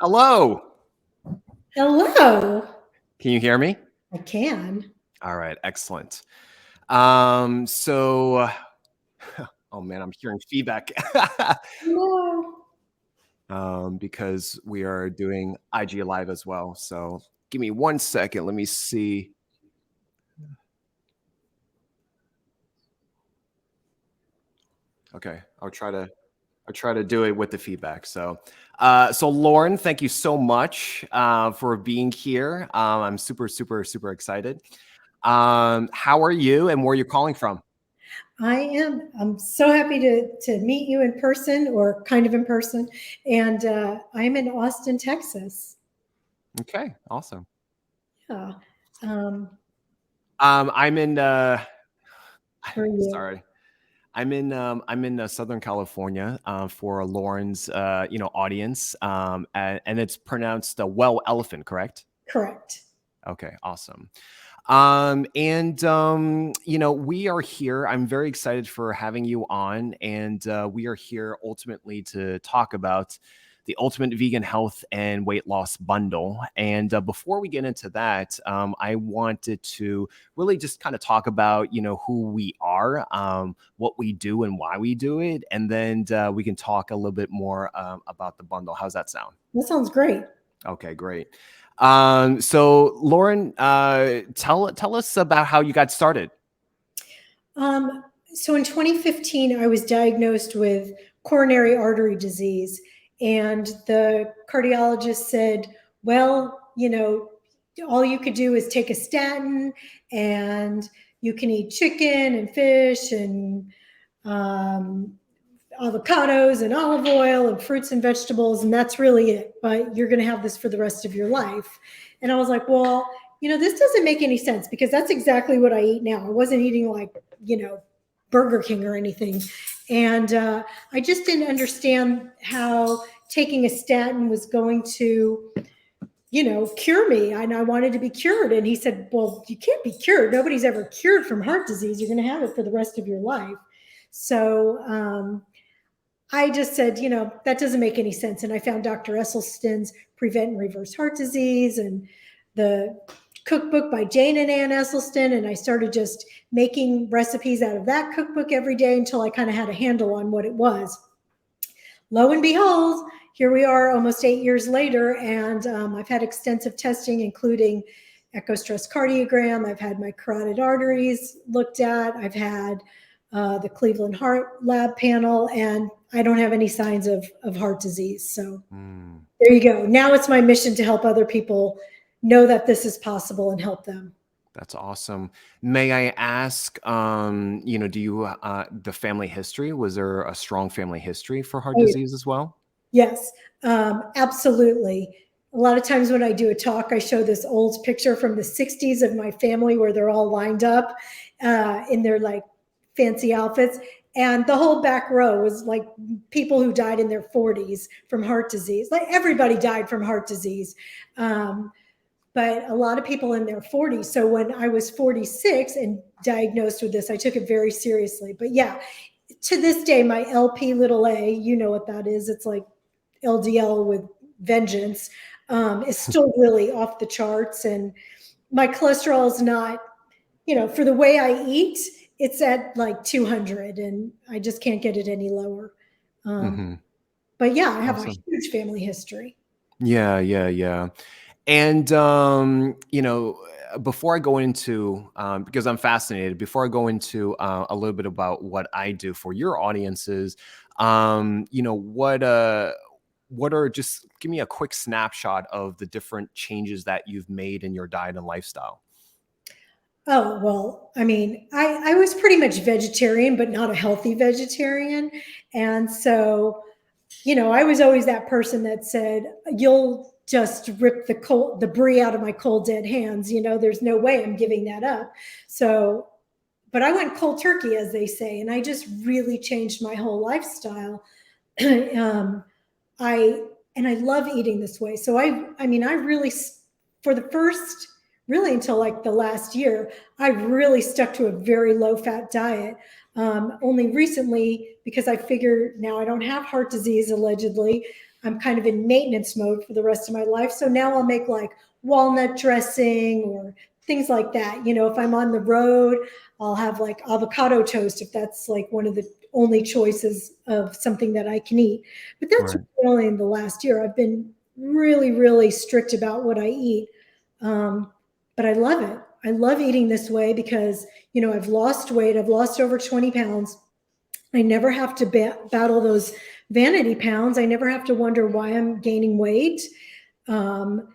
Hello. Hello. Can you hear me? I can. All right, excellent. So, oh man, I'm hearing feedback Hello. because we are doing IG Live as well. So, give me 1 second. Let me see. Okay, I'll try to do it with the feedback. So Lauren, thank you so much for being here. I'm super excited. How are you and where you're calling from? I'm so happy to meet you in person, or kind of in person. And I'm in Austin, Texas. Okay, awesome. Yeah. Um, I'm in where are you? sorry. I'm in Southern California for Lauren's audience, and it's pronounced well elephant, correct? Correct. Okay, awesome. We are here. I'm very excited for having you on, and we are here ultimately to talk about the Ultimate Vegan Health and Weight Loss Bundle. And before we get into that, I wanted to really just kind of talk about, who we are, what we do, and why we do it, and then we can talk a little bit more about the bundle. How's that sound? That sounds great. Okay, great. So Lauren, tell us about how you got started. So in 2015, I was diagnosed with coronary artery disease, and the cardiologist said, well, all you could do is take a statin, and you can eat chicken and fish and um, avocados and olive oil and fruits and vegetables, and that's really it. But you're going to have this for the rest of your life. And I was like, well, this doesn't make any sense, because that's exactly what I eat now. I wasn't eating like, Burger King or anything. And I just didn't understand how taking a statin was going to, cure me. And I wanted to be cured. And he said, well, you can't be cured. Nobody's ever cured from heart disease. You're going to have it for the rest of your life. So I just said, that doesn't make any sense. And I found Dr. Esselstyn's Prevent and Reverse Heart Disease and the cookbook by Jane and Ann Esselstyn. And I started just making recipes out of that cookbook every day until I kind of had a handle on what it was. Lo and behold, here we are almost 8 years later. And I've had extensive testing, including echo stress cardiogram. I've had my carotid arteries looked at. I've had the Cleveland Heart Lab panel, and I don't have any signs of heart disease. So there you go. Now it's my mission to help other people know that this is possible and help them. That's awesome. May I ask, do you, the family history, was there a strong family history for heart disease as well? Yes, absolutely. A lot of times when I do a talk, I show this old picture from the 60s of my family where they're all lined up in their like fancy outfits. And the whole back row was like people who died in their 40s from heart disease. Like everybody died from heart disease. But a lot of people in their 40s. So when I was 46 and diagnosed with this, I took it very seriously. But yeah, to this day, my LP little a, you know what that is. It's like LDL with vengeance, is still really off the charts. And my cholesterol is not, for the way I eat, it's at like 200, and I just can't get it any lower. But yeah, I have a huge family history. Yeah. And, before I go into, because I'm fascinated, before I go into a little bit about what I do for your audiences, what are, just give me a quick snapshot of the different changes that you've made in your diet and lifestyle. Oh, well, I mean, I was pretty much vegetarian, but not a healthy vegetarian. And so, I was always that person that said, you'll just rip the brie out of my cold dead hands. There's no way I'm giving that up. So, but I went cold turkey, as they say, and I just really changed my whole lifestyle. I love eating this way. So I really, for the first, really until like the last year, I really stuck to a very low fat diet. Only recently, because I figure now I don't have heart disease, allegedly, I'm kind of in maintenance mode for the rest of my life. So now I'll make like walnut dressing or things like that. You know, if I'm on the road, I'll have like avocado toast if that's like one of the only choices of something that I can eat. But that's Right. really in the last year. I've been really, really strict about what I eat. But I love it. I love eating this way because, you know, I've lost weight. I've lost over 20 pounds. I never have to battle those vanity pounds. I never have to wonder why I'm gaining weight. Um,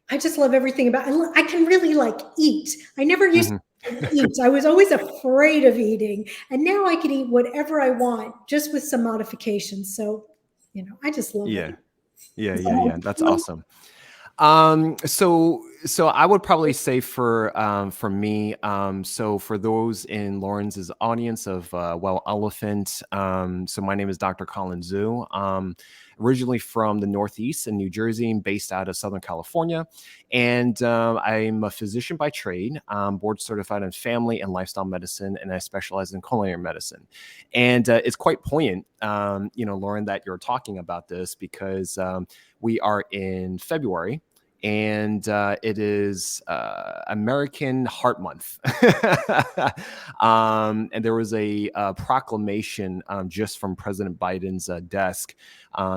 I just love everything about it. I can really like eat. I never used Hmm. to eat. I was always afraid of eating. And now I can eat whatever I want just with some modifications. So, you know, I just love Yeah. it. Yeah. That's awesome. So I would probably say for me, so for those in Lawrence's audience of Well Elephant, so my name is Dr. Colin Zhu. Originally from the Northeast in New Jersey, and based out of Southern California, and I'm a physician by trade, board certified in family and lifestyle medicine, and I specialize in culinary medicine. And it's quite poignant, Lauren, that you're talking about this because we are in February and it is American Heart Month. And there was a proclamation just from President Biden's desk,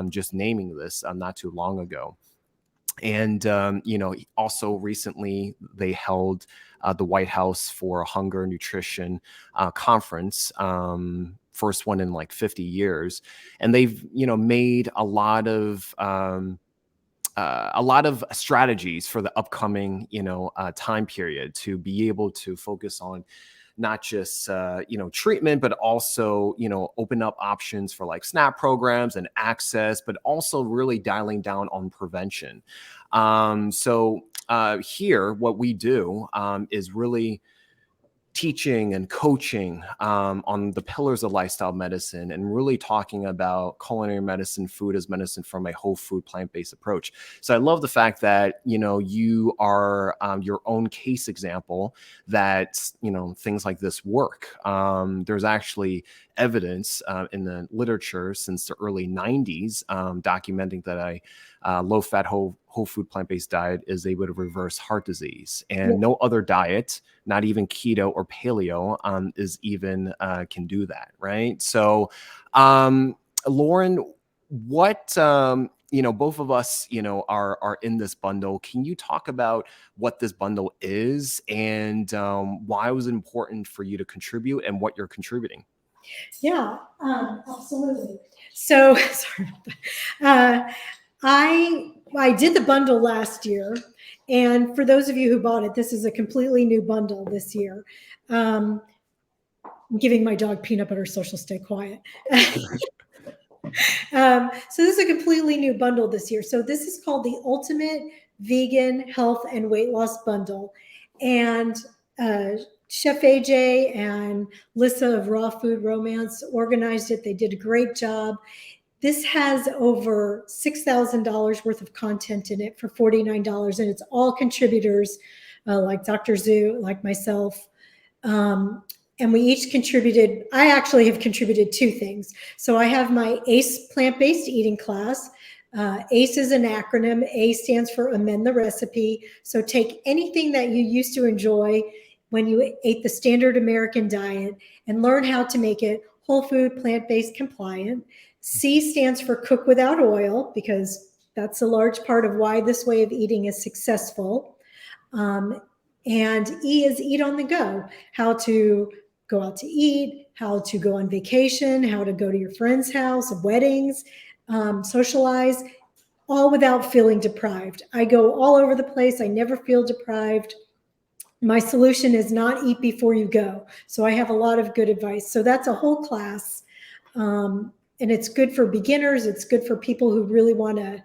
just naming this not too long ago. And also recently they held the White House for a hunger and nutrition conference. First one in like 50 years, and they've made a lot of strategies for the upcoming time period to be able to focus on not just treatment, but also open up options for like SNAP programs and access, but also really dialing down on prevention. Here what we do is really teaching and coaching on the pillars of lifestyle medicine and really talking about culinary medicine, food as medicine from a whole food plant-based approach. So I love the fact that you are your own case example that things like this work. There's actually evidence in the literature since the early 90s documenting that a low-fat whole food plant-based diet is able to reverse heart disease, and no other diet, not even keto or paleo, is even can do that, right? So, Lauren, what both of us are in this bundle. Can you talk about what this bundle is and why was it important for you to contribute and what you're contributing? Yeah, absolutely. So sorry about that. I did the bundle last year, and for those of you who bought it, this is a completely new bundle this year. I'm giving my dog peanut butter, so she'll stay quiet. So this is a completely new bundle this year. So this is called the Ultimate Vegan Health and Weight Loss Bundle, and Chef AJ and Lissa of Raw Food Romance organized it. They did a great job. This has over $6,000 worth of content in it for $49, and it's all contributors like Dr. Zhu, like myself. And we each contributed. I actually have contributed two things. So I have my ACE plant-based eating class. ACE is an acronym. A stands for Amend the Recipe. So take anything that you used to enjoy when you ate the standard American diet and learn how to make it whole food, plant-based, compliant. C stands for Cook Without Oil, because that's a large part of why this way of eating is successful. And E is Eat on the Go, how to go out to eat, how to go on vacation, how to go to your friend's house, weddings, socialize, all without feeling deprived. I go all over the place. I never feel deprived. My solution is not eat before you go. So I have a lot of good advice. So that's a whole class. And it's good for beginners. It's good for people who really want to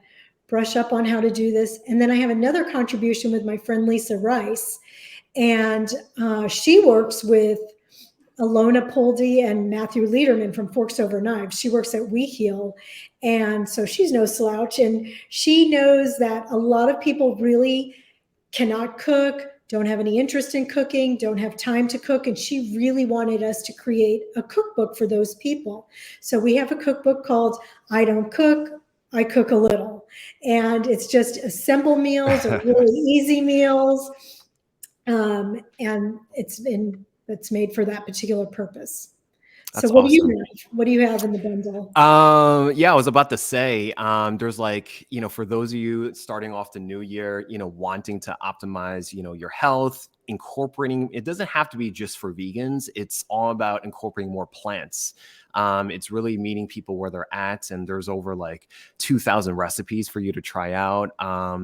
brush up on how to do this. And then I have another contribution with my friend Lisa Rice. And she works with Alona Poldy and Matthew Lederman from Forks Over Knives. She works at We Heal. And so she's no slouch. And she knows that a lot of people really cannot cook, don't have any interest in cooking, don't have time to cook. And she really wanted us to create a cookbook for those people. So we have a cookbook called I Don't Cook, I cook a little, and it's just simple meals or really easy meals, and it's made for that particular purpose. So That's what do you awesome. have? What do you have in the bundle? Yeah, I was about to say, there's like, for those of you starting off the new year, wanting to optimize, your health, incorporating, it doesn't have to be just for vegans. It's all about incorporating more plants. It's really meeting people where they're at, and there's over like 2,000 recipes for you to try out.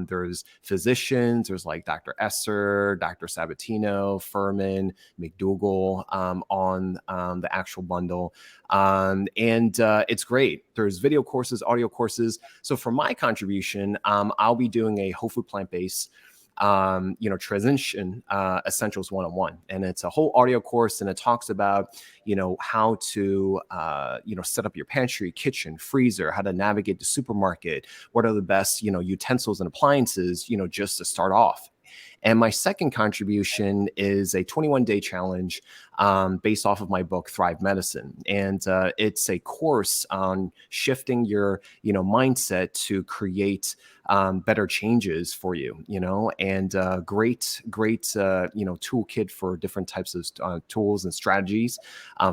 There's physicians, there's like Dr. Esser, Dr. Sabatino, Furman, McDougall, on the actual bundle. And it's great. There's video courses, audio courses. So for my contribution, I'll be doing a whole food plant-based transition essentials 101, and it's a whole audio course, and it talks about how to set up your pantry, kitchen, freezer, how to navigate the supermarket, what are the best utensils and appliances just to start off. And my second contribution is a 21-day challenge based off of my book, Thrive Medicine. And it's a course on shifting your, mindset to create better changes for you, and great, toolkit for different types of tools and strategies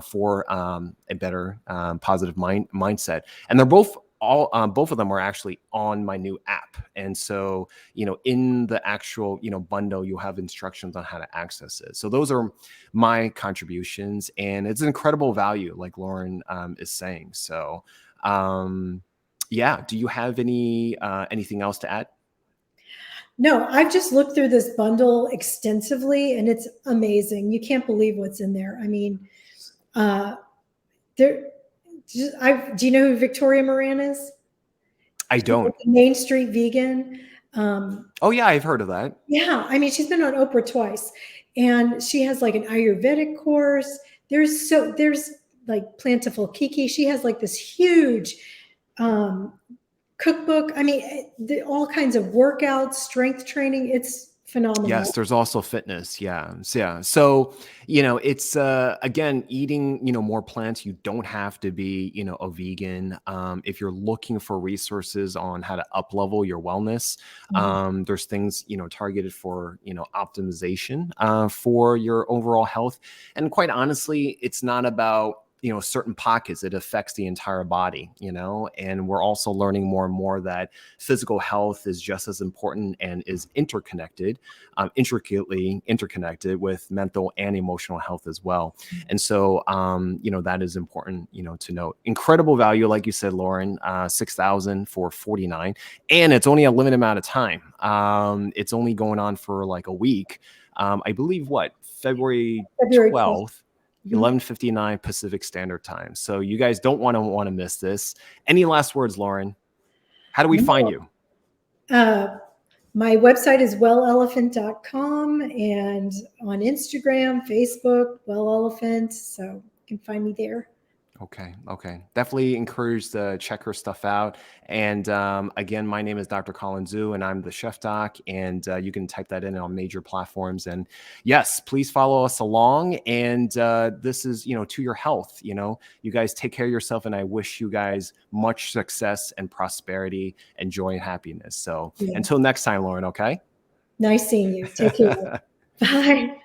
for a better positive mindset. And they're both of them are actually on my new app. And so, in the actual, bundle, you'll have instructions on how to access it. So those are my contributions, and it's an incredible value, like Lauren is saying. So, yeah. Do you have anything else to add? No, I've just looked through this bundle extensively, and it's amazing. You can't believe what's in there. I mean, there. Do you know who Victoria Moran is? I She's like don't. a Main Street vegan. Oh yeah, I've heard of that. Yeah, I mean, she's been on Oprah twice, and she has like an Ayurvedic course. There's like Plentiful Kiki. She has like this huge um, cookbook. I mean, all kinds of workouts, strength training. It's Yes, phenomenal. there's also fitness. Yeah. So, it's again, eating, more plants. You don't have to be, a vegan. If you're looking for resources on how to up level your wellness, Mhm. there's things, targeted for, optimization for your overall health. And quite honestly, it's not about certain pockets. It affects the entire body, and we're also learning more and more that physical health is just as important and is interconnected, intricately interconnected with mental and emotional health as well. And so, that is important, to note. Incredible value, like you said, Lauren, 6,000 for 49, and it's only a limited amount of time. It's only going on for like a week. I believe February February 12th. 12th. Mhm. 11:59 Pacific Standard Time. So you guys don't want to miss this. Any last words, Lauren? How do we find you? Uh, my website is wellelephant.com, and on Instagram, Facebook, Well Elephant. So you can find me there. Okay. Definitely encourage to check her stuff out. And again, my name is Dr. Colin Zhu, and I'm the Chef Doc. And you can type that in on major platforms. And yes, please follow us along. And this is, to your health. You guys take care of yourself, and I wish you guys much success and prosperity and joy and happiness. So Yeah. until next time, Lauren. Okay. Nice seeing you. Take care. Bye.